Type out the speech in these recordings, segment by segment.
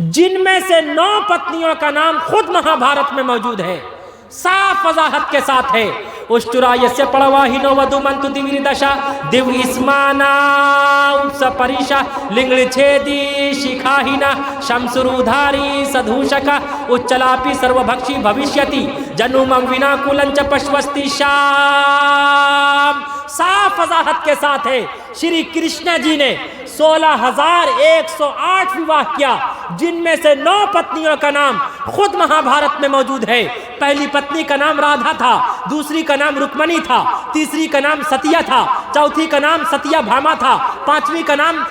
जिनमें से 9 पत्नियों का नाम खुद महाभारत में मौजूद है, साफ वजाहत के साथ है। उष्टुरायस्य पड़वाहिनो वधुमंतु दिव्य दशा दिव इस्माना उपसपरिशा लिंगछेदी शिखाहिना शमसुरुधारी सधूषका उच्चलापि सर्वभक्षी भविष्यति जनुमं विनाकुलंच पश्वस्ति शाम। साफ वजाहत के साथ है, श्री कृष्ण जी ने 16,108 विवाह किया, जिनमें से 9 पत्नियों का नाम खुद महाभारत में मौजूद है। पहली पत्नी का नाम राधा था, दूसरी का नाम रुक्मणी था, तीसरी का नाम सतिया था, चौथी का नाम सतिया भामा था, पांचवी का नाम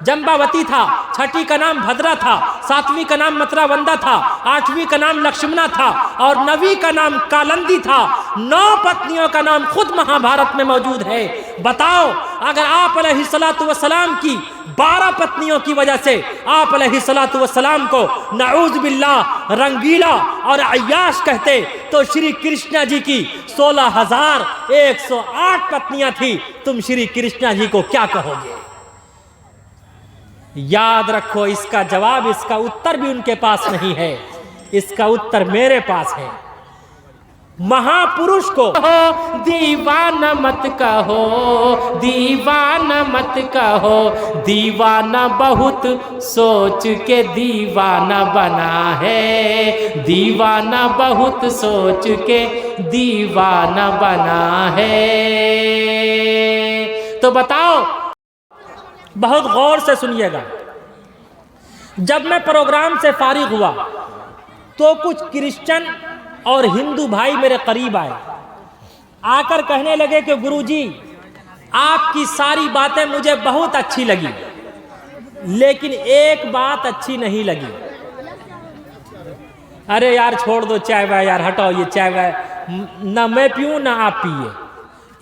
जंबावती था, छठी का नाम भद्रा था, सातवीं का नाम मतरावंदा था, आठवीं का नाम लक्ष्मणा था और 9वीं का नाम कालंदी था। 9 पत्नियों का नाम खुद महाभारत में मौजूद है। बताओ, अगर आप अलैहिस्सलातु वस्सलाम की 12 पत्नियों की वजह से आप अलैहिस्सलातु वस्सलाम को नऊज़ बिल्लाह रंगीला और अय्याश कहते, तो श्री कृष्ण जी की 16,108 पत्नियां थी, तुम श्री कृष्ण जी को क्या कहोगे? याद रखो, इसका जवाब, इसका उत्तर भी उनके पास नहीं है, इसका उत्तर मेरे पास है। महापुरुष को दीवाना मत कहो, दीवाना मत कहो, दीवाना बहुत सोच के दीवाना बना है, दीवाना बहुत सोच के दीवाना बना है। तो बताओ, बहुत गौर से सुनिएगा। जब मैं प्रोग्राम से फारिग हुआ तो कुछ क्रिश्चियन और हिंदू भाई मेरे करीब आए, आकर कहने लगे कि गुरुजी, आपकी सारी बातें मुझे बहुत अच्छी लगी, लेकिन एक बात अच्छी नहीं लगी। अरे यार छोड़ दो चाय वाय, यार हटाओ ये चाय वाय, ना मैं पीऊँ ना आप पिए।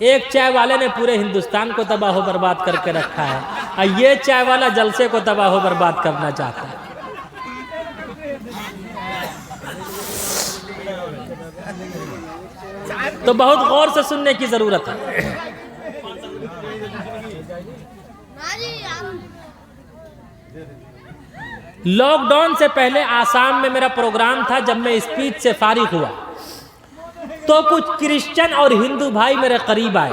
एक चाय वाले ने पूरे हिंदुस्तान को तबाह बर्बाद करके रखा है, और ये चाय वाला जलसे को तबाह बर्बाद करना चाहता है। तो बहुत गौर से सुनने की जरूरत है। लॉकडाउन से पहले आसाम में मेरा प्रोग्राम था। जब मैं स्पीच से फारिग हुआ तो कुछ क्रिश्चियन और हिंदू भाई मेरे करीब आए,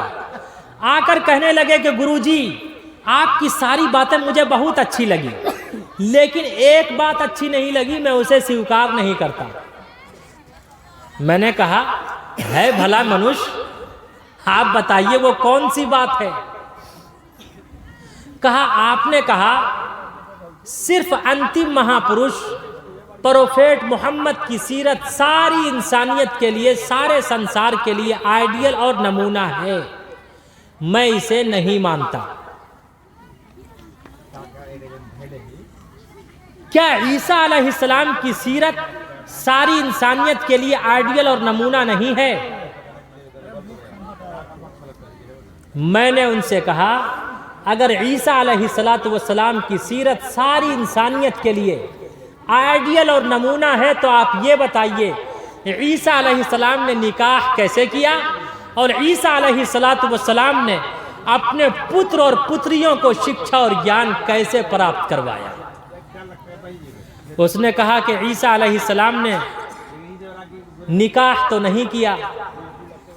आकर कहने लगे कि गुरुजी, आपकी सारी बातें मुझे बहुत अच्छी लगी, लेकिन एक बात अच्छी नहीं लगी, मैं उसे स्वीकार नहीं करता। मैंने कहा, है भला मनुष्य, आप बताइए वो कौन सी बात है? कहा, आपने कहा सिर्फ अंतिम महापुरुष प्रोफेट मोहम्मद की सीरत सारी इंसानियत के लिए, सारे संसार के लिए आइडियल और नमूना है। मैं इसे नहीं मानता। क्या ईसा अलैहिस्सलाम की सीरत सारी इंसानियत के लिए आइडियल और नमूना नहीं है? मैंने उनसे कहा, अगर ईसा अलैहिस्सलातु वस्सलाम की सीरत सारी इंसानियत के लिए आइडियल और नमूना है, तो आप ये बताइए, ईसा अलैहिस्सलाम ने निकाह कैसे किया और ईसा अलैहिस्सलातु वस्सलाम ने अपने पुत्र और पुत्रियों को शिक्षा और ज्ञान कैसे प्राप्त करवाया? उसने कहा कि ईसा अलैहिस्सलाम ने निकाह तो नहीं किया।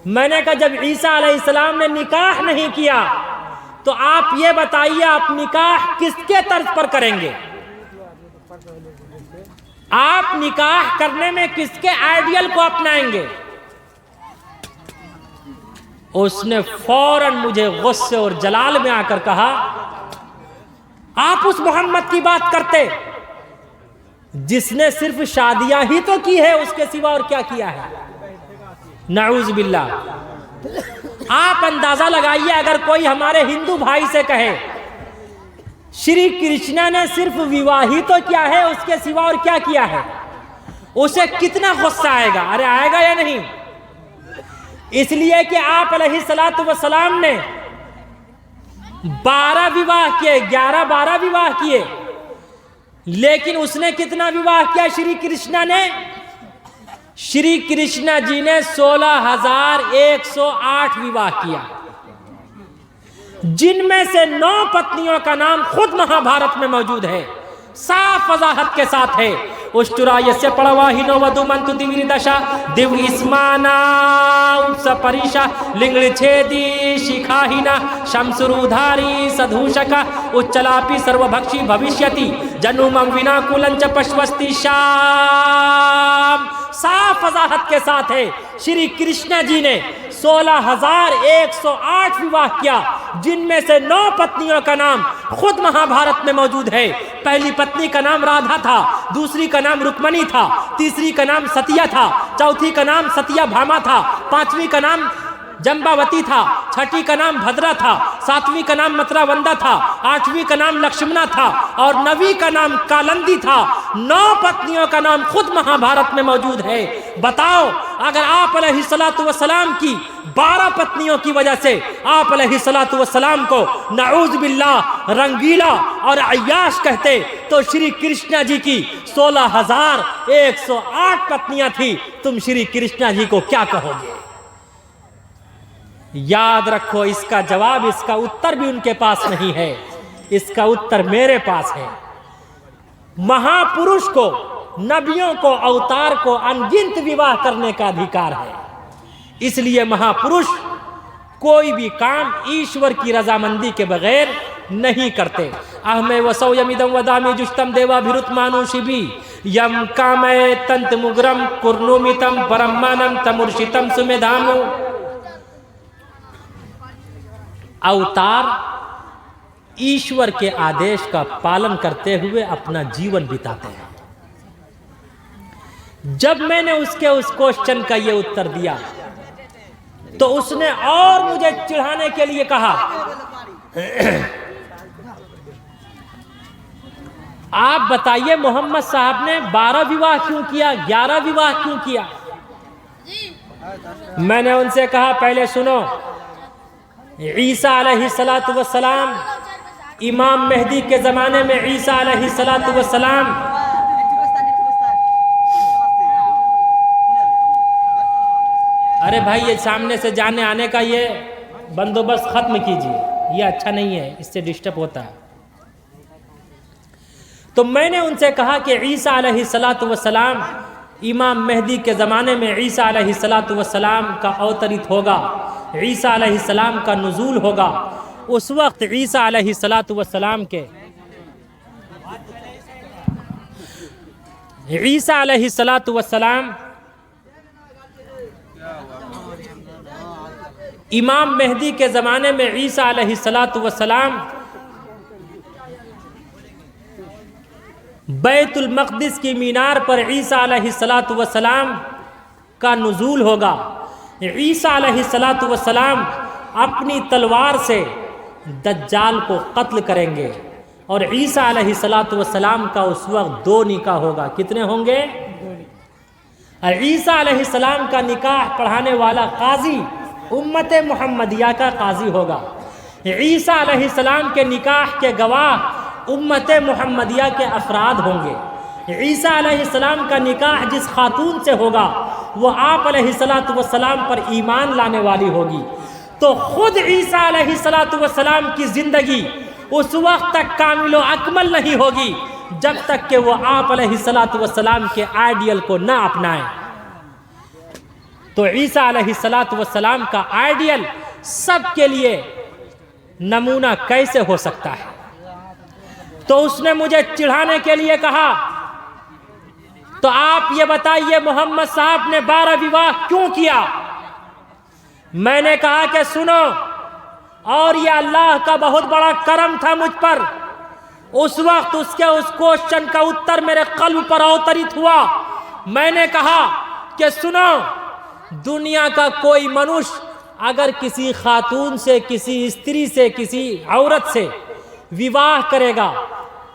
मैंने कहा, जब ईसा अलैहिस्सलाम ने निकाह नहीं किया, तो आप ये बताइए, आप निकाह किसके तर्ज पर करेंगे? आप निकाह करने में किसके आइडियल को अपनाएंगे? उसने फौरन मुझे गुस्से और जलाल में आकर कहा, आप उस मोहम्मद की बात करते जिसने सिर्फ शादियां ही तो की है, उसके सिवा और क्या किया है? नऊज़ बिल्लाह। आप अंदाजा लगाइए, अगर कोई हमारे हिंदू भाई से कहे श्री कृष्ण ने सिर्फ विवाहित तो किया है, उसके सिवा और क्या किया है, उसे कितना गुस्सा आएगा? अरे आएगा या नहीं? इसलिए कि आप अलैहिस्सलातु वस्सलाम ने 12 विवाह किए, 11-12 विवाह किए, लेकिन उसने कितना विवाह किया श्री कृष्ण ने? श्री कृष्ण जी ने 16,108 विवाह किया, जिनमें से 9 पत्नियों का नाम खुद महाभारत में मौजूद है। साफ वजाहत के साथ है। उष्टुरायस्य पड़वाहिनो वधुमंतु दिव्य दशा दिव इस्माना सपरिशा लिंगड़ छेदी शिखाहिना शमसुरुधारी सधूषका उच्चलापि सर्वभक्षी भविष्यति जनुमं विना कुलंच पश्वस्ति शाम। साफ वजाहत के साथ है। श्री कृष्ण जी ने 16,108 विवाह किया, जिनमें से 9 पत्नियों का नाम खुद महाभारत में मौजूद है। पहली पत्नी का नाम राधा था, दूसरी का नाम रुक्मणी था, तीसरी का नाम सतिया था, चौथी का नाम सत्यभामा था, पांचवी का नाम जंबावती था, छठी का नाम भद्रा था, सातवीं का नाम मथुरावंदा था, आठवीं का नाम लक्ष्मणा था और 9वीं का नाम कालंदी था। 9 पत्नियों का नाम खुद महाभारत में मौजूद है। बताओ, अगर आप अलैहिस्सलातु वस्सलाम की 12 पत्नियों की वजह से आप अलैहिस्सलातु वस्सलाम को नऊज़ बिल्लाह रंगीला और अय्याश कहते, तो श्री कृष्ण जी की 16,108 पत्नियां थी। तुम श्री कृष्ण जी को क्या कहोगे? याद रखो, इसका जवाब, इसका उत्तर भी उनके पास नहीं है, इसका उत्तर मेरे पास है। महापुरुष को, नबियों को, अवतार को अनगिनत विवाह करने का अधिकार है। इसलिए महापुरुष कोई भी काम ईश्वर की रजामंदी के बगैर नहीं करते। अहमे वसौ यमिदम वदामि जुष्टम देवाभिरुत मानुषिभी यम कामय तंत मुग्रम कुर्नुमितम परमानम तमुर्षितम सुमेधामु। अवतार ईश्वर के आदेश का पालन करते हुए अपना जीवन बिताते हैं। जब मैंने उसके उस क्वेश्चन का ये उत्तर दिया तो उसने और मुझे चिढ़ाने के लिए कहा, आप बताइए मोहम्मद साहब ने 12 विवाह क्यों किया, 11 विवाह क्यों किया? मैंने उनसे कहा, पहले सुनो, ईसा अलैहिस्सलातु वस्सलाम, इमाम मेहदी के ज़माने में ईसा अलैहिस्सलातु वस्सलाम अरे भाई, ये सामने से जाने आने का ये बंदोबस्त ख़त्म कीजिए, ये अच्छा नहीं है, इससे डिस्टर्ब होता है। तो मैंने उनसे कहा कि ईसा अलैहिस्सलातु वस्सलाम, इमाम मेहदी के ज़माने में ईसा अलैहिस्सलातु वस्सलाम का अवतरित होगा, ईसा अलैहिस्सलाम का नुज़ूल होगा। उस वक्त ईसा अलैहिस्सलातु वस्सलाम के ईसा अलैहिस्सलातु वस्सलाम इमाम मेहदी के ज़माने में ईसा अलैहिस्सलातु वस्सलाम बैतुल मक़दिस की मीनार पर ईसा अलैहिस्सलातु वस्सलाम का नुज़ूल होगा। ईसा अलैहिस्सलातु वस्सलाम अपनी तलवार से दज्जाल को कत्ल करेंगे और ईसा अलैहिस्सलातु वस्सलाम का उस वक्त 2 निकाह होगा। कितने होंगे? और ईसा अलैहिस्सलाम का निकाह पढ़ाने वाला काजी उम्मत मुहम्मदिया का काजी होगा। ईसा अलैहिस्सलाम के निकाह के गवाह उम्मत मुहम्मदिया के अफराद होंगे। ईसा अलैहिस्सलाम का निकाह जिस खातून से होगा वो आप अलैहिस्सलातु वस्सलाम पर ईमान लाने वाली होगी। तो खुद ईसा अलैहिस्सलातु वस्सलाम की ज़िंदगी उस वक्त तक कामिल व अकमल नहीं होगी जब तक कि वो आप अलैहिस्सलातु वस्सलाम के आइडियल को ना अपनाएं। तो ईसा अलैहिस्सलातु वस्सलाम का आइडियल सबके लिए नमूना कैसे हो सकता है? तो उसने मुझे चिढ़ाने के लिए कहा, तो आप ये बताइए मोहम्मद साहब ने 12 विवाह क्यों किया? मैंने कहा कि सुनो, और ये अल्लाह का बहुत बड़ा करम था मुझ पर। उस वक्त उसके उस क्वेश्चन का उत्तर मेरे कल्ब पर अवतरित हुआ। मैंने कहा कि सुनो, दुनिया का कोई मनुष्य अगर किसी खातून से, किसी स्त्री से, किसी औरत से विवाह करेगा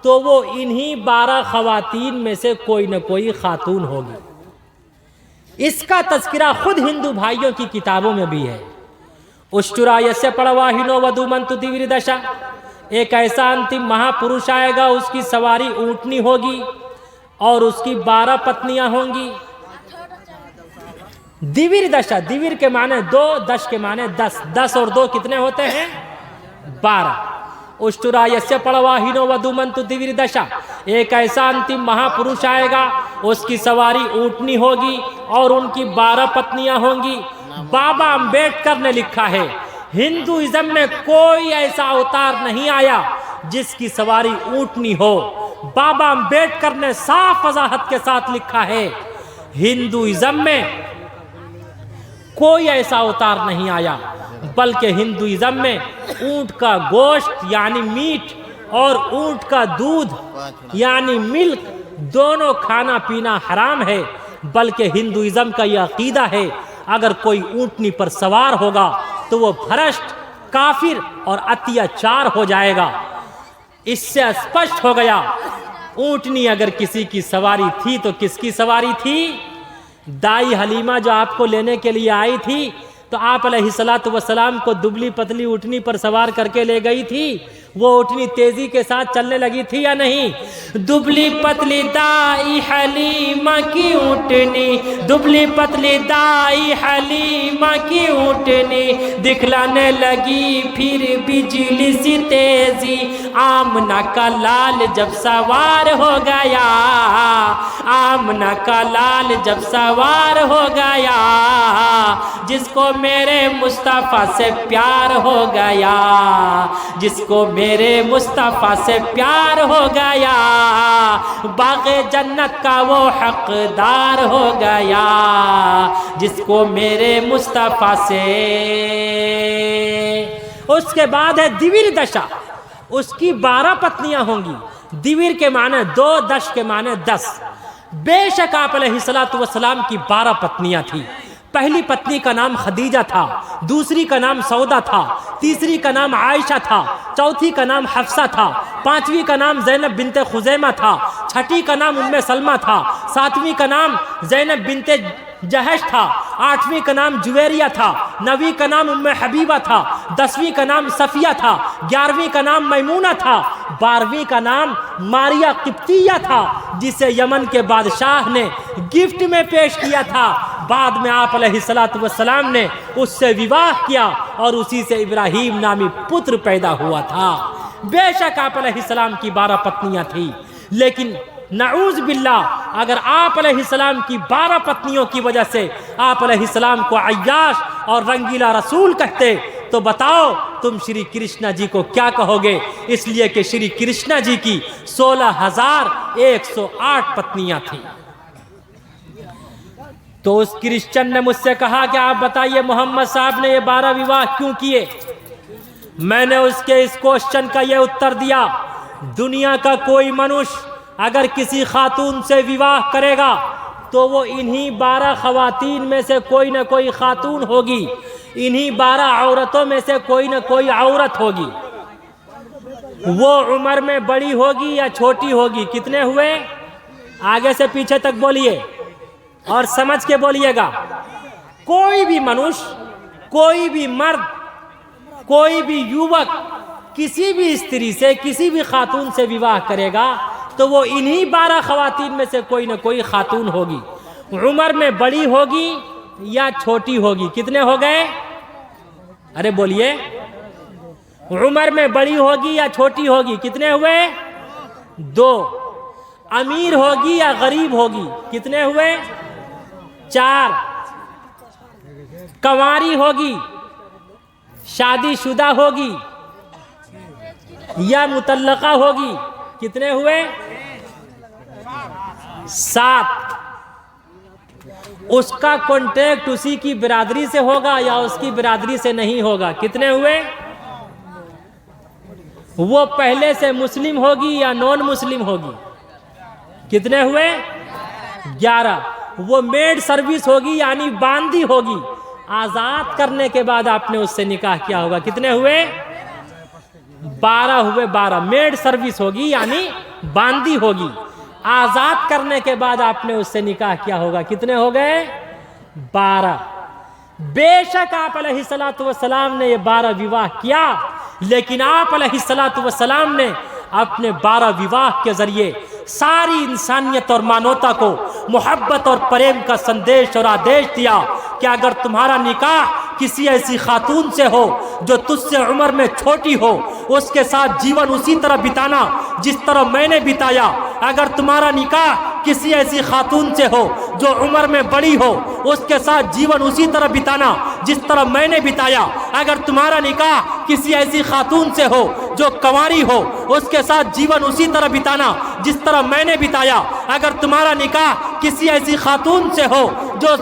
तो वो इन्हीं 12 खवातीन में से कोई न कोई खातून होगी। इसका तज़किरा खुद हिंदू भाइयों की किताबों में भी है। उष्टुरायस्य पड़वाहिनो वधुमंतु दिविर्दशा, एक ऐसा अंतिम महापुरुष आएगा, उसकी सवारी ऊँटनी होगी और उसकी 12 पत्नियां होंगी। दिविर दशा, दिविर के माने 2, दश के माने 10, 10 और 2 कितने होते हैं? 12। उष्टुरायस्य पड़वाहिनो वधुमंतु दिविर्दशा। एक ऐसा अंतिम महापुरुष आएगा, उसकी सवारी ऊँटनी होगी और उनकी 12 पत्नियां होंगी। बाबा अंबेडकर ने लिखा है, हिंदुइज्म में कोई ऐसा अवतार नहीं आया जिसकी सवारी ऊँटनी हो। बाबा अंबेडकर ने साफ वजाहत के साथ लिखा है, हिंदुइज्म में कोई ऐसा अवतार नहीं आया, बल्कि हिंदुइज्म में ऊंट का गोश्त यानी मीट और ऊंट का दूध यानी मिल्क दोनों खाना पीना हराम है। बल्कि हिंदुइज्म का यह अकीदा है, अगर कोई ऊंटनी पर सवार होगा तो वो भ्रष्ट, काफिर और अत्याचार हो जाएगा। इससे स्पष्ट हो गया, ऊंटनी अगर किसी की सवारी थी तो किसकी सवारी थी? दाई हलीमा जो आपको लेने के लिए आई थी, तो आप अलैहिस्सलातु वस्सलाम को दुबली पतली ऊँटनी पर सवार करके ले गई थी। वो ऊँटनी तेजी के साथ चलने लगी थी या नहीं? दुबली पतली दाई हलीमा की ऊँटनी, दुबली पतली दाई हलीमा की ऊँटनी, दिखलाने लगी फिर बिजली सी तेजी। आमना का लाल जब सवार हो गया, आमना का लाल जब सवार हो गया, जिसको मेरे मुस्तफ़ा से प्यार हो गया, जिसको मेरे मुस्तफ़ा से प्यार हो गया, बाग़े जन्नत का वो हकदार हो गया, जिसको मेरे मुस्तफ़ा से। उसके बाद है दिविर दशा, उसकी 12 पत्नियां होंगी। दिविर के माने 2, दश के माने 10। बेशक आप अलैहिस्सलातु वस्सलाम की 12 पत्नियां थी। पहली पत्नी का नाम खदीजा था, दूसरी का नाम सौदा था, तीसरी का नाम आयशा था, चौथी का नाम हफ्सा था, पांचवी का नाम ज़ैनब बिनते खुज़ैमा था, छठी का नाम उम्मे सलमा था, सातवीं का नाम ज़ैनब बिनते जहश था, आठवीं का नाम जुवेरिया था, नवीं का नाम उम्मे हबीबा था, 10वीं का नाम सफिया था, 11वीं का नाम मैमूना था, 12वीं का नाम मारिया किप्तिया था, जिसे यमन के बादशाह ने गिफ्ट में पेश किया था। बाद में आप अलैहिस्सलातु वस्सलाम ने उससे विवाह किया और उसी से इब्राहीम नामी पुत्र पैदा हुआ था। बेशक आप अलैहिस्सलाम की 12 पत्नियां थी, लेकिन नऊज़ बिल्लाह, अगर आप अलैहिस्सलाम की 12 पत्नियों की वजह से आप अलैहिस्सलाम को अय्याश और रंगीला रसूल कहते, तो बताओ तुम श्री कृष्णा जी को क्या कहोगे? इसलिए कि श्री कृष्णा जी की 16,108 पत्नियां थी। तो उस क्रिश्चियन ने मुझसे कहा कि आप बताइए मोहम्मद साहब ने ये 12 विवाह क्यों किए? मैंने उसके इस क्वेश्चन का ये उत्तर दिया, दुनिया का कोई मनुष्य अगर किसी खातून से विवाह करेगा तो वो इन्हीं 12 ख़वातीन में से कोई ना कोई खातून होगी, इन्हीं 12 औरतों में से कोई ना कोई औरत होगी। वो उम्र में बड़ी होगी या छोटी होगी। कितने हुए? आगे से पीछे तक बोलिए और समझ के बोलिएगा। कोई भी मनुष्य, कोई भी मर्द, कोई भी युवक किसी भी स्त्री से, किसी भी खातून से विवाह करेगा तो वो इन्हीं 12 ख़वातीन में से कोई ना कोई खातून होगी। उम्र में बड़ी होगी या छोटी होगी। कितने हो गए? अरे बोलिए। उम्र में बड़ी होगी या छोटी होगी। कितने हुए? 2। अमीर होगी या गरीब होगी। कितने हुए? 4। कंवारी होगी, शादीशुदा होगी या मुतल्लका होगी। कितने हुए? 7। उसका कॉन्टेक्ट उसी की बिरादरी से होगा या उसकी बिरादरी से नहीं होगा। कितने हुए? वो पहले से मुस्लिम होगी या नॉन मुस्लिम होगी। कितने हुए? 11। वो मेड सर्विस होगी यानी बांदी होगी, आज़ाद करने के बाद आपने उससे निकाह किया होगा। कितने हुए? 12 हुए। 12 मेड सर्विस होगी यानी बांदी होगी, आज़ाद करने के बाद आपने उससे निकाह किया होगा। कितने हो गए? 12। बेशक आप अलैहिस्सलातु वस्सलाम ने ये 12 विवाह किया, लेकिन आप अलैहिस्सलातु वस्सलाम ने अपने 12 विवाह के जरिए सारी इंसानियत और मानवता को मोहब्बत और प्रेम का संदेश और आदेश दिया कि अगर तुम्हारा निकाह किसी ऐसी खातून से हो जो तुझसे उम्र में छोटी हो, उसके साथ जीवन उसी तरह बिताना जिस तरह मैंने बिताया। अगर तुम्हारा निकाह किसी ऐसी खातून से हो जो उम्र में बड़ी हो, उसके साथ जीवन उसी तरह बिताना जिस तरह मैंने बिताया। अगर तुम्हारा निकाह किसी ऐसी खातून से हो जो कंवारी हो, उसके साथ जीवन उसी तरह बिताना जिस तरह मैंने बिताया। अगर तुम्हारा निकाह किसी ऐसी खातून से हो जो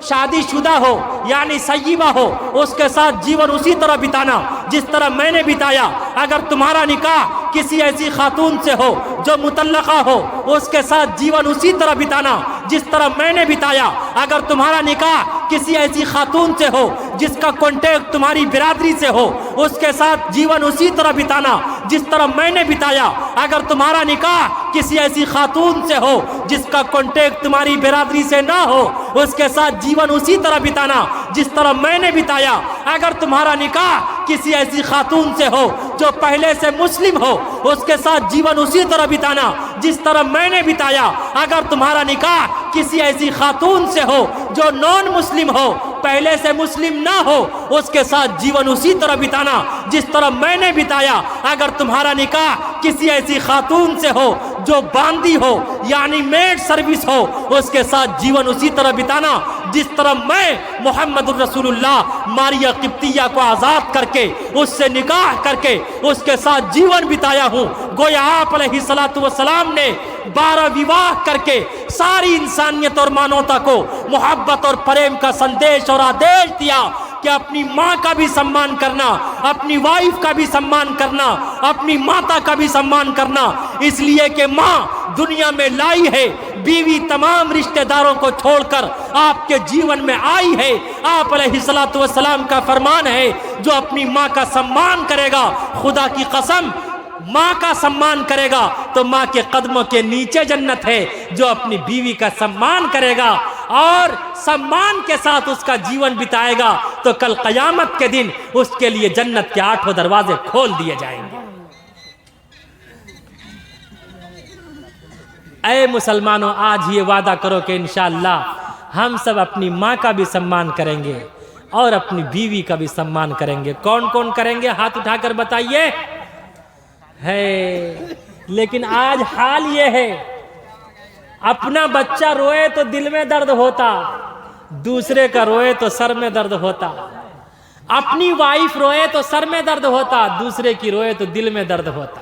शादीशुदा हो यानी सय्यिबा हो, उसके साथ जीवन उसी तरह बिताना जिस तरह मैंने बिताया। अगर तुम्हारा निकाह किसी ऐसी खातून से हो जो मुतल्लका हो, उसके साथ जीवन उसी तरह बिताना जिस तरह मैंने बिताया। अगर तुम्हारा निकाह किसी ऐसी खातून से हो जिसका कॉन्टेक्ट तुम्हारी बिरादरी से हो, उसके साथ जीवन उसी तरह बिताना जिस तरह मैंने बिताया। अगर तुम्हारा निकाह किसी ऐसी खातून से हो जिसका कॉन्टेक्ट तुम्हारी बिरादरी से ना हो, उसके साथ जीवन उसी तरह बिताना जिस तरह मैंने बिताया। अगर तुम्हारा निकाह किसी ऐसी खातून से हो जो पहले से मुस्लिम हो, उसके साथ जीवन उसी तरह बिताना जिस तरह मैंने बिताया। अगर तुम्हारा निकाह किसी ऐसी खातून से हो जो नॉन मुस्लिम हो, पहले से मुस्लिम ना हो, उसके साथ जीवन उसी तरह बिताना जिस तरह मैंने बिताया। अगर तुम्हारा निकाह किसी ऐसी खातून से हो जो बांदी हो यानी मेड सर्विस हो, उसके साथ जीवन उसी तरह बिताना जिस तरह मैं मोहम्मद रसूलुल्लाह मारिया किप्तिया को आज़ाद करके उससे निकाह करके उसके साथ जीवन बिताया हूँ। गोया आप अलैहिस्सलातु वस्सलाम ने 12 विवाह करके सारी इंसानियत और मानवता को मोहब्बत और प्रेम का संदेश और आदेश दिया कि अपनी माँ का भी सम्मान करना, अपनी वाइफ का भी सम्मान करना, अपनी माता का भी सम्मान करना। इसलिए कि माँ दुनिया में लाई है, बीवी तमाम रिश्तेदारों को छोड़कर आपके जीवन में आई है। आप अलैहिस्सलातु वस्सलाम का फरमान है, जो अपनी माँ का सम्मान करेगा, खुदा की कसम माँ का सम्मान करेगा तो माँ के कदमों के नीचे जन्नत है। जो अपनी बीवी का सम्मान करेगा और सम्मान के साथ उसका जीवन बिताएगा तो कल क़यामत के दिन उसके लिए जन्नत के 8 दरवाजे खोल दिए जाएंगे। ऐ मुसलमानों, आज ये वादा करो कि इंशाअल्लाह हम सब अपनी माँ का भी सम्मान करेंगे और अपनी बीवी का भी सम्मान करेंगे। कौन कौन करेंगे? हाथ उठाकर बताइए। है, लेकिन आज हाल ये है, अपना बच्चा रोए तो दिल में दर्द होता, दूसरे का रोए तो सर में दर्द होता। अपनी वाइफ रोए तो सर में दर्द होता, दूसरे की रोए तो दिल में दर्द होता।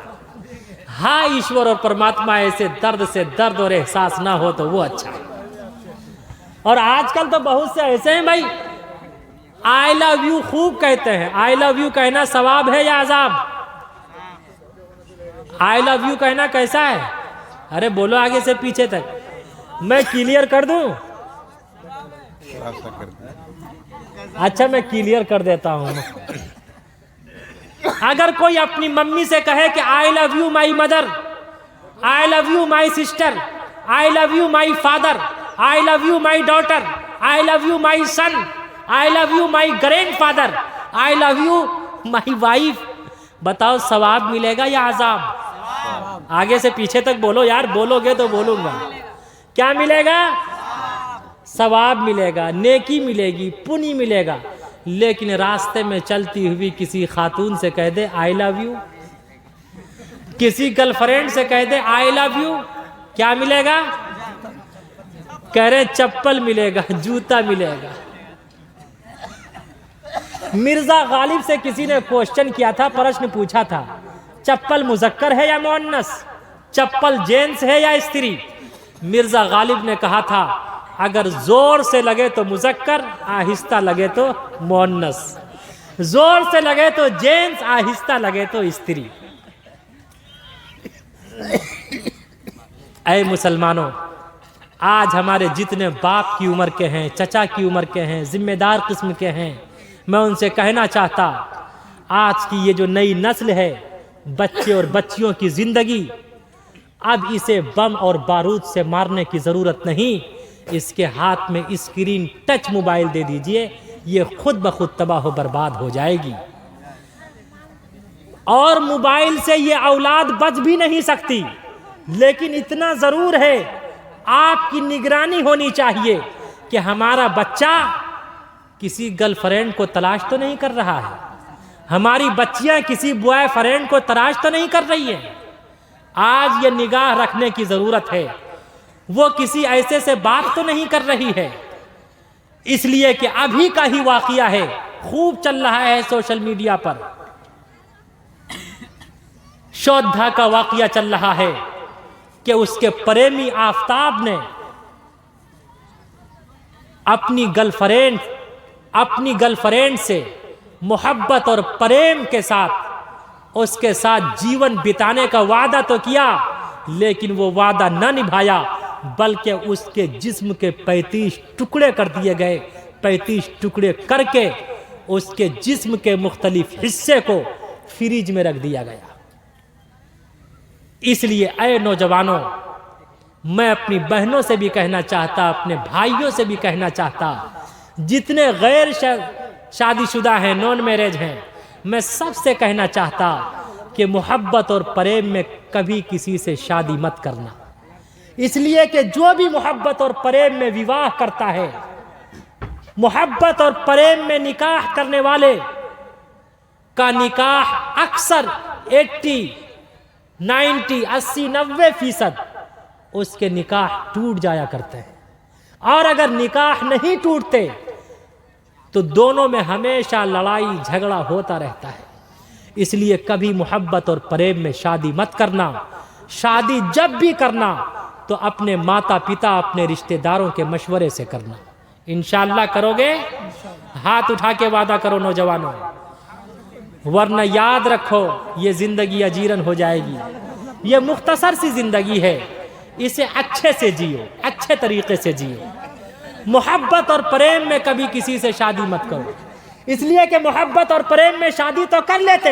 हाँ, ईश्वर और परमात्मा ऐसे दर्द से दर्द और एहसास ना हो तो वो अच्छा है। और आजकल तो बहुत से ऐसे हैं भाई, आई लव यू खूब कहते हैं। आई लव यू कहना सवाब है या अजाब? आई लव यू कहना कैसा है? अरे बोलो आगे से पीछे तक। मैं क्लियर कर दूं? अच्छा, मैं क्लियर कर देता हूं। अगर कोई अपनी मम्मी से कहे कि I love you my mother, I love you my sister, I love you my father, I love you my daughter, I love you my son, I love you my grandfather, I love you my wife, बताओ सवाब मिलेगा या अजाब? आगे से पीछे तक बोलो यार, बोलोगे तो बोलूंगा। क्या मिलेगा? सवाब मिलेगा, नेकी मिलेगी, पुण्य मिलेगा। लेकिन रास्ते में चलती हुई किसी खातून से कह दे आई लव यू, किसी गर्लफ्रेंड से कह दे आई लव यू, क्या मिलेगा? कह रहे चप्पल मिलेगा, जूता मिलेगा। मिर्जा गालिब से किसी ने क्वेश्चन किया था, प्रश्न पूछा था, चप्पल मुजक्कर है या मुअन्नस, चप्पल जेंट्स है या स्त्री? मिर्जा गालिब ने कहा था अगर जोर से लगे तो मुजक्कर, आहिस्ता लगे तो मुअन्नस, जोर से लगे तो जेंट्स, आहिस्ता लगे तो स्त्री। ऐ मुसलमानों, आज हमारे जितने बाप की उम्र के हैं, चचा की उम्र के हैं, जिम्मेदार किस्म के हैं, मैं उनसे कहना चाहता, आज की ये जो नई नस्ल है, बच्चे और बच्चियों की जिंदगी, अब इसे बम और बारूद से मारने की ज़रूरत नहीं। इसके हाथ में स्क्रीन टच मोबाइल दे दीजिए, ये खुद ब खुद तबाह बर्बाद हो जाएगी। और मोबाइल से ये औलाद बच भी नहीं सकती। लेकिन इतना ज़रूर है, आपकी निगरानी होनी चाहिए कि हमारा बच्चा किसी गर्लफ्रेंड को तलाश तो नहीं कर रहा है, हमारी बच्चियां किसी बॉयफ्रेंड को तलाश तो नहीं कर रही है। आज ये निगाह रखने की जरूरत है, वो किसी ऐसे से बात तो नहीं कर रही है, इसलिए कि अभी का ही वाकया है, खूब चल रहा है सोशल मीडिया पर। श्रद्धा का वाकया चल रहा है कि उसके प्रेमी आफताब ने अपनी गर्लफ्रेंड से मोहब्बत और प्रेम के साथ उसके साथ जीवन बिताने का वादा तो किया, लेकिन वो वादा न निभाया, बल्कि उसके जिस्म के 35 टुकड़े कर दिए गए। 35 टुकड़े करके उसके जिस्म के मुख्तलिफ हिस्से को फ्रिज में रख दिया गया। इसलिए ऐ नौजवानों, मैं अपनी बहनों से भी कहना चाहता, अपने भाइयों से भी कहना चाहता, जितने गैर शादीशुदा हैं, नॉन मैरिज हैं, मैं सबसे कहना चाहता कि मोहब्बत और प्रेम में कभी किसी से शादी मत करना। इसलिए कि जो भी मोहब्बत और प्रेम में विवाह करता है, मोहब्बत और प्रेम में निकाह करने वाले का निकाह अक्सर 80, 90, 80, 90% उसके निकाह टूट जाया करते हैं। और अगर निकाह नहीं टूटते तो दोनों में हमेशा लड़ाई झगड़ा होता रहता है। इसलिए कभी मोहब्बत और प्रेम में शादी मत करना। शादी जब भी करना तो अपने माता पिता, अपने रिश्तेदारों के मशवरे से करना। इंशाअल्लाह करोगे? हाथ उठा के वादा करो नौजवानों, वरना याद रखो ये जिंदगी अजीरन हो जाएगी। ये मुख्तसर सी जिंदगी है, इसे अच्छे से जियो, अच्छे तरीके से जियो। मोहब्बत और प्रेम में कभी किसी से शादी मत करो, इसलिए कि मोहब्बत और प्रेम में शादी तो कर लेते।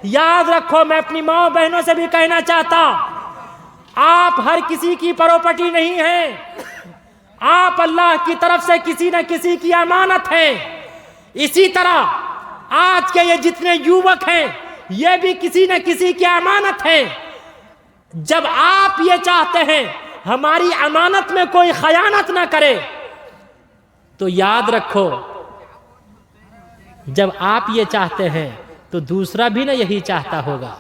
याद रखो, मैं अपनी माँ बहनों से भी कहना चाहता, आप हर किसी की प्रॉपर्टी नहीं हैं, आप अल्लाह की तरफ से किसी न किसी की अमानत हैं। इसी तरह आज के ये जितने युवक हैं, ये भी किसी न किसी की अमानत हैं। जब आप ये चाहते हैं हमारी अमानत में कोई खयानत ना करे, तो याद रखो जब आप ये चाहते हैं तो दूसरा भी ना यही चाहता होगा।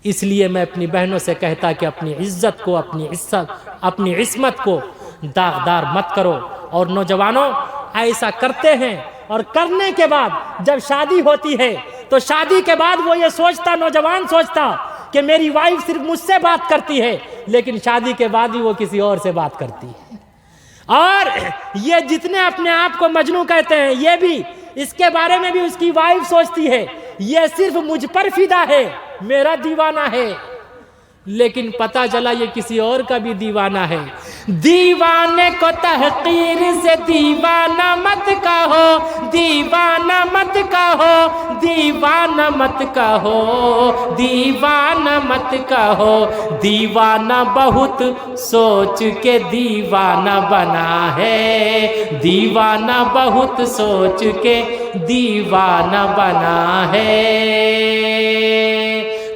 इसलिए मैं अपनी बहनों से कहता कि अपनी इज्जत को, अपनी इस्मत को दागदार मत करो। और नौजवानों, ऐसा करते हैं और करने के बाद जब शादी होती है तो शादी के बाद वो ये सोचता, नौजवान सोचता कि मेरी वाइफ सिर्फ मुझसे बात करती है, लेकिन शादी के बाद भी वो किसी और से बात करती है। और ये जितने अपने आप को मजनू कहते हैं, ये भी इसके बारे में भी उसकी वाइफ सोचती है ये सिर्फ मुझ पर फिदा है, मेरा दीवाना है, लेकिन पता चला ये किसी और का भी दीवाना है। दीवाने को तहकीर से दीवाना मत कहो, दीवाना मत कहो, दीवाना मत कहो, दीवाना मत कहो। दीवाना बहुत सोच के दीवाना बना है, दीवाना बहुत सोच के दीवाना बना है।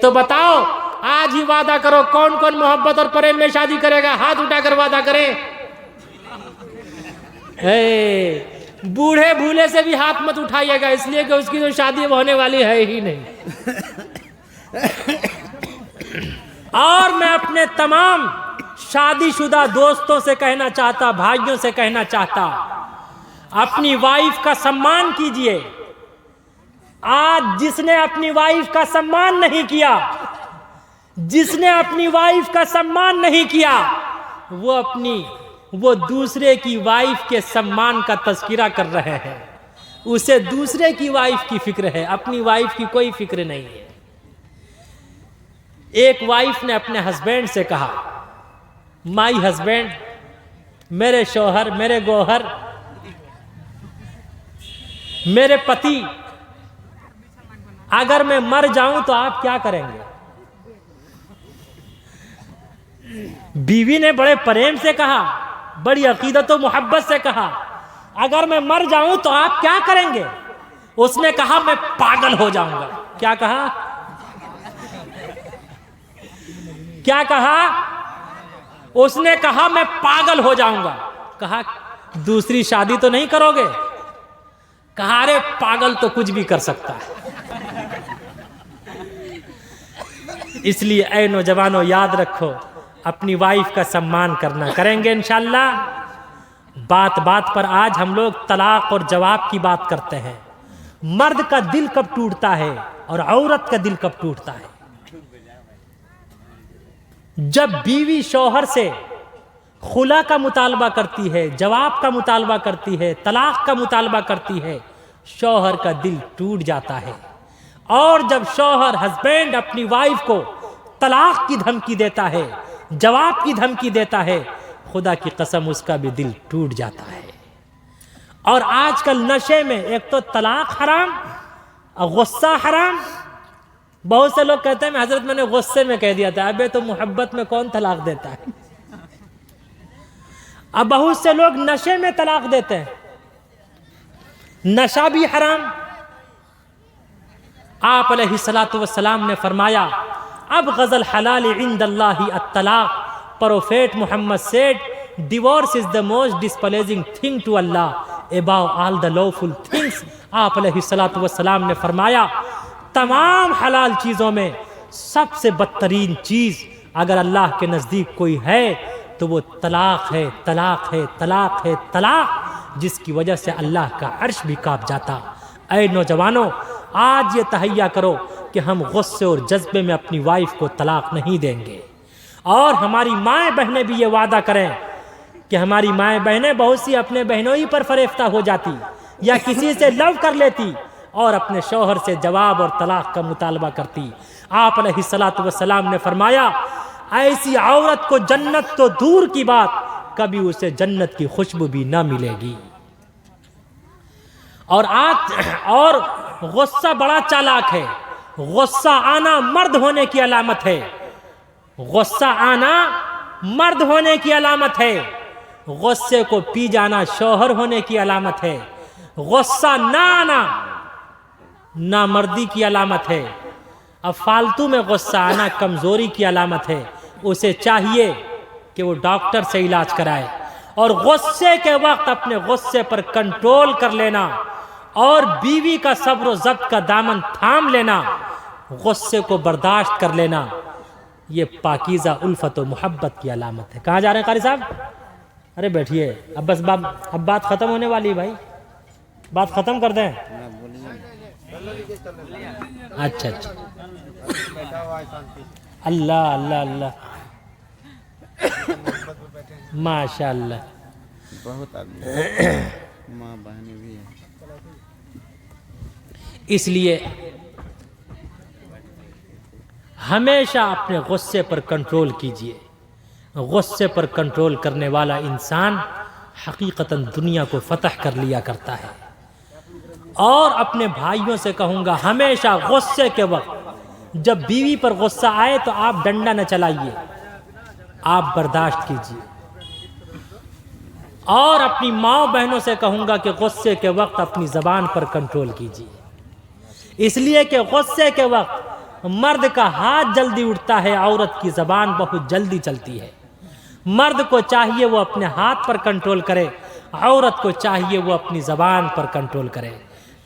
तो बताओ, आज ही वादा करो, कौन कौन मोहब्बत और प्रेम में शादी करेगा? हाथ उठाकर वादा करें। बूढ़े भूले से भी हाथ मत उठाइएगा, इसलिए कि उसकी तो शादी होने वाली है ही नहीं। और मैं अपने तमाम शादीशुदा दोस्तों से कहना चाहता, भाइयों से कहना चाहता, अपनी वाइफ का सम्मान कीजिए। आज जिसने अपनी वाइफ का सम्मान नहीं किया, जिसने अपनी वाइफ का सम्मान नहीं किया, वो दूसरे की वाइफ के सम्मान का तज़किरा कर रहे हैं। उसे दूसरे की वाइफ की फिक्र है, अपनी वाइफ की कोई फिक्र नहीं है। एक वाइफ ने अपने हस्बैंड से कहा, माई हस्बैंड, मेरे शौहर, मेरे गौहर, मेरे पति, अगर मैं मर जाऊं तो आप क्या करेंगे? बीवी ने बड़े प्रेम से कहा, बड़ी अकीदत और मोहब्बत से कहा, अगर मैं मर जाऊं तो आप क्या करेंगे? उसने कहा, मैं पागल हो जाऊंगा। क्या कहा? क्या कहा? उसने कहा, मैं पागल हो जाऊंगा। कहा, दूसरी शादी तो नहीं करोगे? कहा अरे पागल तो कुछ भी कर सकता है। इसलिए ऐ नौजवानों याद रखो, अपनी वाइफ का सम्मान करना। करेंगे इंशाल्लाह। बात बात पर आज हम लोग तलाक और जवाब की बात करते हैं। मर्द का दिल कब टूटता है और औरत का दिल कब टूटता है? जब बीवी शौहर से खुला का मुतालबा करती है, जवाब का मुतालबा करती है, तलाक का मुतालबा करती है, शौहर का दिल टूट जाता है। और जब शौहर हस्बैंड अपनी वाइफ को तलाक की धमकी देता है, जवाब की धमकी देता है, खुदा की कसम उसका भी दिल टूट जाता है। और आजकल नशे में एक तो तलाक हराम और गुस्सा हराम। बहुत से लोग कहते हैं हजरत मैंने गुस्से में कह दिया था। अबे तो मोहब्बत में कौन तलाक देता है? अब बहुत से लोग नशे में तलाक देते हैं। नशा भी हराम। आप अलैहिस्सलातु वस्सलाम ने फरमाया अब गज़ल हलाल इंदल्लाहि अत्तलाक। Prophet Muhammad said divorce is the most displeasing thing to Allah above all the lawful things. आप अलैहिस्सलातु वस्सलाम ने फरमाया तमाम हलाल चीज़ों में सबसे बदतरीन चीज़ अगर अल्लाह के नज़दीक कोई है तो वो तलाक है, तलाक है, तलाक है, तलाक, जिसकी वजह से अल्लाह का अर्श भी कांप जाता। ऐ नौजवानों, आज ये तहैया करो कि हम गुस्से और जज्बे में अपनी वाइफ को तलाक नहीं देंगे। और हमारी माएँ बहनें भी ये वादा करें कि हमारी माएँ बहनें बहुत सी अपने बहनों ही पर फरेफ्ता हो जाती या किसी से लव कर लेती और अपने शौहर से जवाब और तलाक का मुतालबा करती। आप अलैहिस्सलातु वस्सलाम ने फरमाया ऐसी औरत को जन्नत तो दूर की बात कभी उसे जन्नत की खुशबू भी ना मिलेगी। और गुस्सा बड़ा चालाक है। गुस्सा आना मर्द होने की अलामत है। गुस्सा आना मर्द होने की अलामत है। गुस्से को पी जाना शौहर होने की अलामत है। गुस्सा ना आना नामर्दी की अलामत है। अब फालतू में गुस्सा आना कमजोरी की अलामत है। उसे चाहिए कि वो डॉक्टर से इलाज कराए और गुस्से के वक्त अपने गुस्से पर कंट्रोल कर लेना और बीवी का सब्र व ज़ब्त का दामन थाम लेना, गुस्से को बर्दाश्त कर लेना, ये पाकीज़ा उल्फत व मोहब्बत की अलामत है। कहाँ जा रहे हैं कारी साहब? अरे बैठिए, अब बस अब बात ख़त्म होने वाली है भाई, बात ख़त्म कर दें। अच्छा अच्छा, अल्लाह अल्लाह अल्लाह, माशाअल्लाह। बहुत आदमी माँ बहनें भी हैं। इसलिए हमेशा अपने गुस्से पर कंट्रोल कीजिए। गुस्से पर कंट्रोल करने वाला इंसान हकीकतन दुनिया को फतह कर लिया करता है। और अपने भाइयों से कहूँगा हमेशा गुस्से के वक्त जब बीवी पर गुस्सा आए तो आप डंडा न चलाइए, आप बर्दाश्त कीजिए। और अपनी माँ बहनों से कहूँगा कि गुस्से के वक्त अपनी ज़बान पर कंट्रोल कीजिए, इसलिए कि गुस्से के वक्त मर्द का हाथ जल्दी उठता है, औरत की ज़बान बहुत जल्दी चलती है। मर्द को चाहिए वो अपने हाथ पर कंट्रोल करे, औरत को चाहिए वो अपनी ज़बान पर कंट्रोल करे।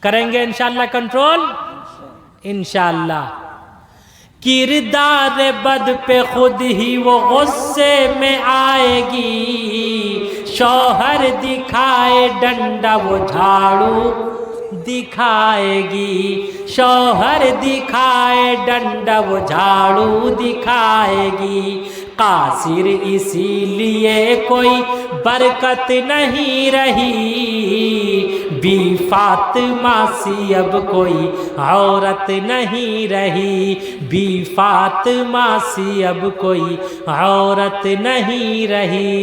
करेंगे इंशाअल्लाह कंट्रोल, इंशाअल्लाह। किरदार बद पे खुद ही वो गुस्से में आएगी, शौहर दिखाए डंडा वो झाड़ू दिखाएगी, शौहर दिखाए डंडा वो झाड़ू दिखाएगी। कासिर इसीलिए कोई बरकत नहीं रही, बी फातिमा सी अब कोई औरत नहीं रही, बी फातिमा सी अब कोई औरत नहीं रही।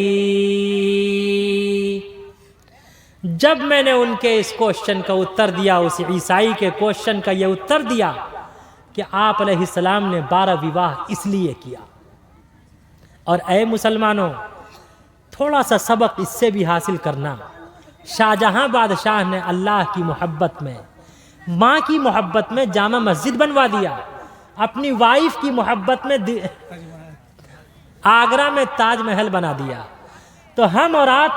जब मैंने उनके इस क्वेश्चन का उत्तर दिया, उस ईसाई के क्वेश्चन का ये उत्तर दिया कि आप अलैहिस्सलाम ने 12 विवाह इसलिए किया। और ऐ मुसलमानों, थोड़ा सा सबक इससे भी हासिल करना। शाहजहां बादशाह ने अल्लाह की मोहब्बत में, माँ की मोहब्बत में जामा मस्जिद बनवा दिया, अपनी वाइफ की मोहब्बत में आगरा में ताजमहल बना दिया। तो हम और आप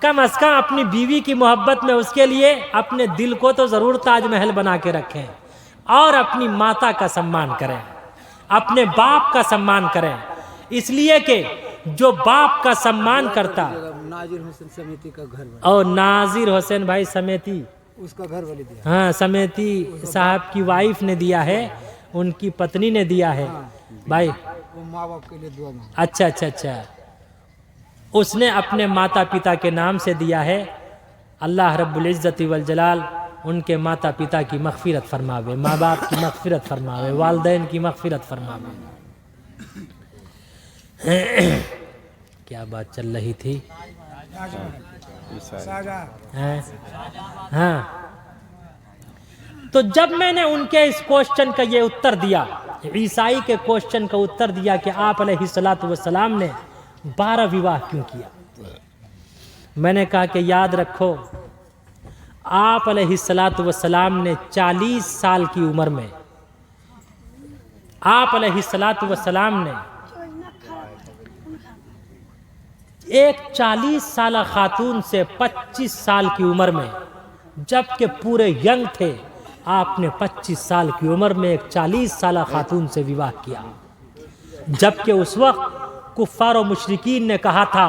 कम से कम अपनी बीवी की मोहब्बत में उसके लिए अपने दिल को तो ज़रूर ताजमहल बना के रखें और अपनी माता का सम्मान करें, अपने बाप का सम्मान करें। इसलिए कि जो बाप का सम्मान करता, नाजिर हुसैन समेती का घर और नाजिर हुसैन भाई समेती, उसका घर वाले दिया। हाँ, समेती साहब की वाइफ ने दिया है, उनकी पत्नी ने दिया है भाई। वो माँ बाप के लिए दुआ मांगा। अच्छा अच्छा अच्छा, उसने अपने माता पिता के नाम से दिया है। अल्लाह रब्बुल इज़्ज़ति वल जलाल उनके माता पिता की मग़फ़िरत फरमावे, माँ बाप की मग़फ़िरत फरमावे, वालिदैन की मग़फ़िरत फरमावे। क्या बात चल रही थी? हैं? हाँ, तो जब मैंने उनके इस क्वेश्चन का ये उत्तर दिया, ईसाई के क्वेश्चन का उत्तर दिया कि आप अलैहिस्सलातु वस्सलाम ने 12 विवाह क्यों किया, मैंने कहा कि याद रखो, आप अलैहिस्सलातु वस्सलाम ने 40 साल की उम्र में, आप अलैहिस्सलातु वस्सलाम ने एक 40 साल खातून से 25 साल की उम्र में, जबकि पूरे यंग थे, आपने 25 साल की उम्र में एक 40 साल खातून से विवाह किया। जबकि उस वक्त कुफ्फार और मुशरिकीन ने कहा था,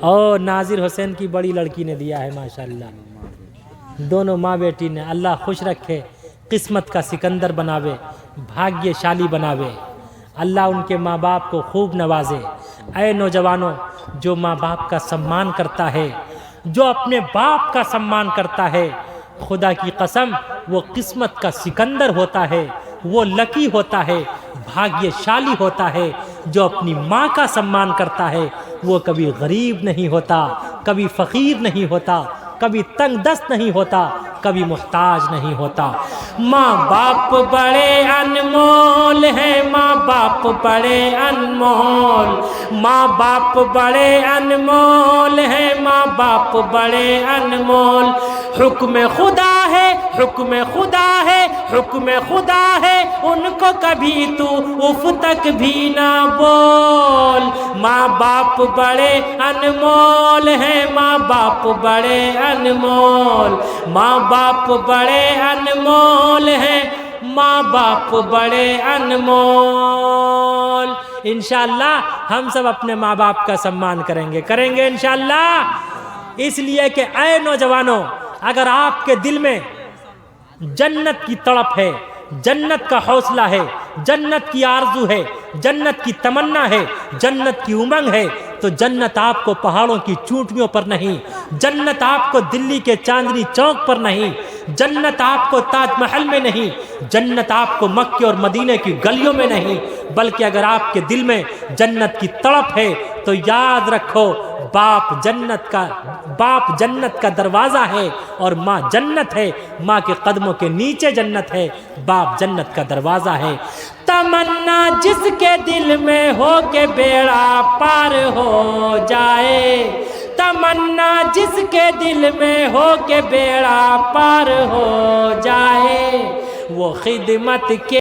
और नाजिर हुसैन की बड़ी लड़की ने दिया है माशाल्लाह। दोनों माँ बेटी ने, अल्लाह खुश रखे, किस्मत का सिकंदर बनावे, भाग्यशाली बनावे, अल्लाह उनके माँ बाप को खूब नवाजे। ऐ नौजवानों, जो माँ बाप का सम्मान करता है, जो अपने बाप का सम्मान करता है, खुदा की कसम वो किस्मत का सिकंदर होता है, वो लकी होता है, भाग्यशाली होता है। जो अपनी माँ का सम्मान करता है वो कभी गरीब नहीं होता, कभी फ़कीर नहीं होता, कभी तंगदस्त नहीं होता, कभी मुहताज नहीं होता। माँ बाप बड़े अनमोल हैं, माँ बाप बड़े अनमोल, माँ बाप बड़े अनमोल हैं, माँ बाप बड़े अनमोल। हुक्म खुदा है, हुक्म खुदा है, हुक्म खुदा है, उनको कभी तू उफ तक भी ना बोल। माँ बाप बड़े अनमोल हैं, माँ बाप बड़े अनमोल, माँ बाप बड़े अनमोल हैं, माँ बाप बड़े अनमोल। इंशाअल्लाह हम सब अपने माँ बाप का सम्मान करेंगे इंशाअल्लाह। इसलिए कि ऐ नौजवानों, अगर आपके दिल में जन्नत की तड़प है, जन्नत का हौसला है, जन्नत की आरजू है, जन्नत की तमन्ना है, जन्नत की उमंग है, तो जन्नत आपको पहाड़ों की चोटियों पर नहीं, जन्नत आपको दिल्ली के चांदनी चौक पर नहीं, जन्नत आपको ताजमहल में नहीं, जन्नत आपको मक्के और मदीने की गलियों में नहीं, बल्कि अगर आपके दिल में जन्नत की तड़प है तो याद रखो, बाप जन्नत का दरवाज़ा है और माँ जन्नत है, माँ के कदमों के नीचे जन्नत है, बाप जन्नत का दरवाज़ा है। तमन्ना जिसके दिल में हो के बेड़ा पार हो जाए, तमन्ना जिसके दिल में हो के बेड़ा पार हो जाए, वो खिदमत के